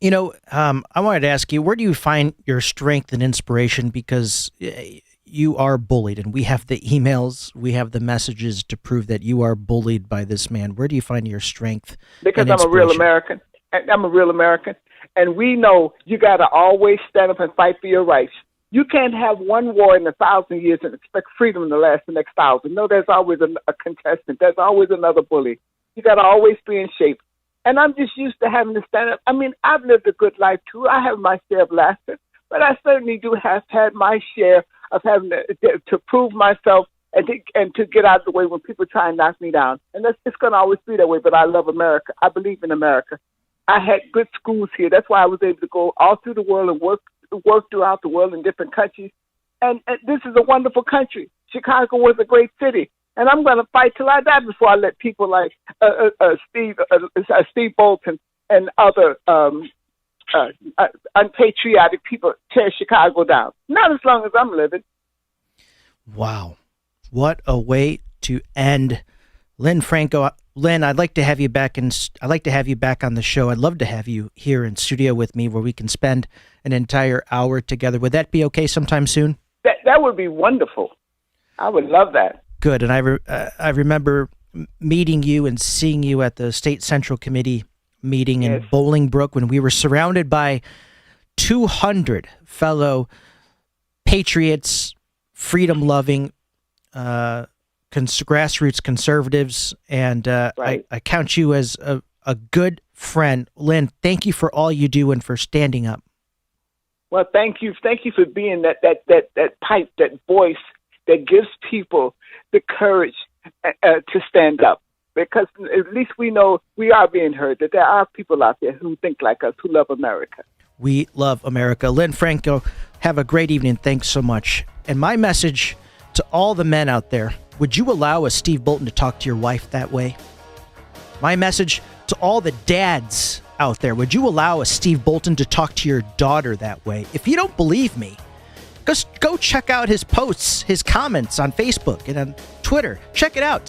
I wanted to ask you, where do you find your strength and inspiration? Because you are bullied, and we have the emails, we have the messages to prove that you are bullied by this man. Where do you find your strength Because and I'm a real inspiration? American. I'm a real American. And we know you got to always stand up and fight for your rights. You can't have one war in 1,000 years and expect freedom to last the next 1,000. No, there's always a contestant. There's always another bully. You got to always be in shape. And I'm just used to having to stand up. I mean, I've lived a good life, too. I have my share of laughter. But I certainly do have had my share of having to prove myself and to get out of the way when people try and knock me down. And it's going to always be that way, but I love America. I believe in America. I had good schools here. That's why I was able to go all through the world and work throughout the world in different countries. And this is a wonderful country. Chicago was a great city. And I'm going to fight till I die before I let people like Steve Boulton and other unpatriotic people tear Chicago down. Not as long as I'm living. Wow. What a way to end. Lynn Franco. Lynn, I'd like to have you back on the show. I'd love to have you here in studio with me where we can spend an entire hour together. Would that be okay sometime soon? That would be wonderful. I would love that. Good. And I remember meeting you and seeing you at the State Central Committee meeting in Bolingbrook when we were surrounded by 200 fellow patriots, freedom-loving, grassroots conservatives, and Right. I count you as a good friend. Lynn, thank you for all you do and for standing up. Well, thank you. Thank you for being that pipe, that voice that gives people the courage to stand up. Because at least we know we are being heard, that there are people out there who think like us, who love America. We love America. Lynn Franco, have a great evening. Thanks so much. And my message to all the men out there, would you allow a Steve Boulton to talk to your wife that way? My message to all the dads out there, would you allow a Steve Boulton to talk to your daughter that way? If you don't believe me, just go check out his posts, his comments on Facebook and on Twitter. Check it out.